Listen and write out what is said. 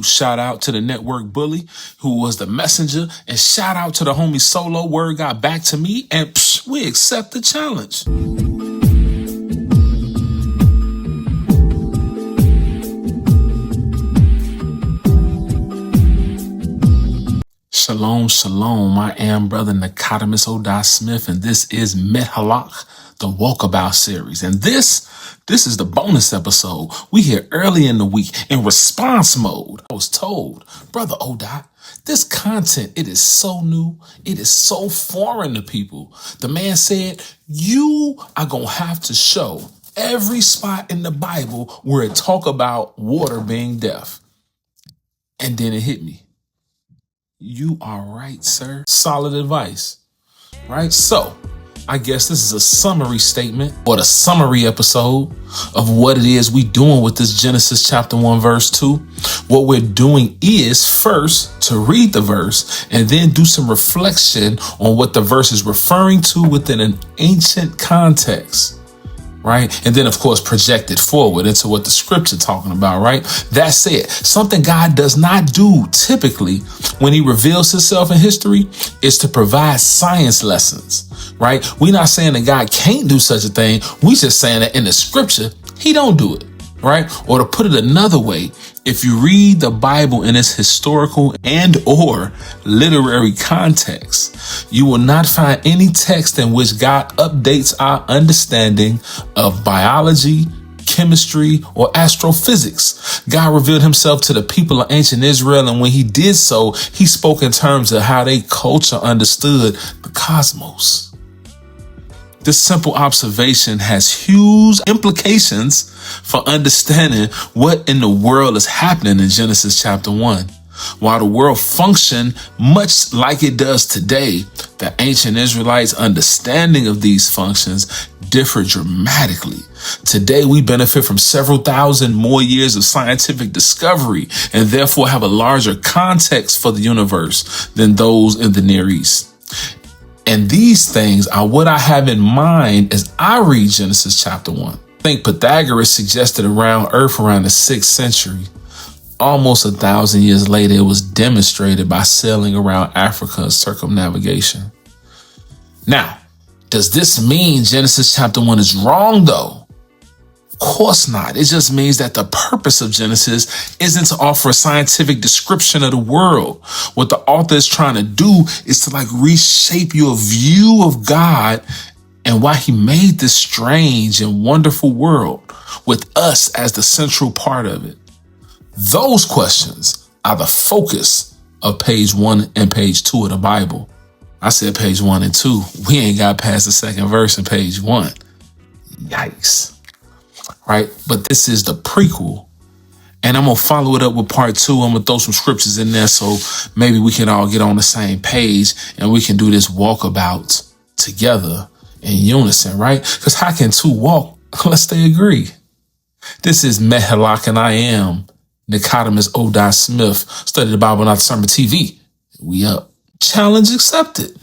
salute, shout out to the network bully who was the messenger, and shout out to the homie Solo. Word got back to me, and we accept the challenge. Shalom, shalom. I am Brother Nicodemus O'Dai Smith, and this is Mehalach, the Walkabout series. And this is the bonus episode. We here early in the week in response mode. I was told, Brother O'Dai, this content, it is so new. It is so foreign to people. The man said, you are going to have to show every spot in the Bible where it talk about water being deaf. And then it hit me. You are right, sir. Solid advice, right? So I guess this is a summary statement or the summary episode of what it is we doing with this Genesis chapter 1, verse 2. What we're doing is first to read the verse and then do some reflection on what the verse is referring to within an ancient context. Right? And then, of course, project it forward into what the scripture talking about, right? That said, something God does not do typically when he reveals himself in history is to provide science lessons, right? We're not saying that God can't do such a thing. We just saying that in the scripture, he don't do it, right? Or to put it another way, if you read the Bible in its historical and or literary context, you will not find any text in which God updates our understanding of biology, chemistry, or astrophysics. God revealed himself to the people of ancient Israel, and when he did so, he spoke in terms of how their culture understood the cosmos. This simple observation has huge implications for understanding what in the world is happening in Genesis chapter 1. While the world functioned much like it does today, the ancient Israelites' understanding of these functions differed dramatically. Today, we benefit from several thousand more years of scientific discovery and therefore have a larger context for the universe than those in the Near East. And these things are what I have in mind as I read Genesis chapter 1. I think Pythagoras suggested around Earth around the 6th century. Almost 1,000 years later, it was demonstrated by sailing around Africa in circumnavigation. Now, does this mean Genesis chapter 1 is wrong though? Of course not. It just means that the purpose of Genesis isn't to offer a scientific description of the world. What the author is trying to do is to reshape your view of God and why he made this strange and wonderful world with us as the central part of it. Those questions are the focus of page 1 and page 2 of the Bible. I said page 1 and 2. We ain't got past the second verse in page 1. Yikes. Right? But this is the prequel. And I'm going to follow it up with part 2. I'm going to throw some scriptures in there so maybe we can all get on the same page and we can do this walkabout together in unison, right? Because how can two walk unless they agree? This is Mehalach, and I am Nicodemus O'Dai Smith. Study the Bible, not the sermon TV. We up. Challenge accepted.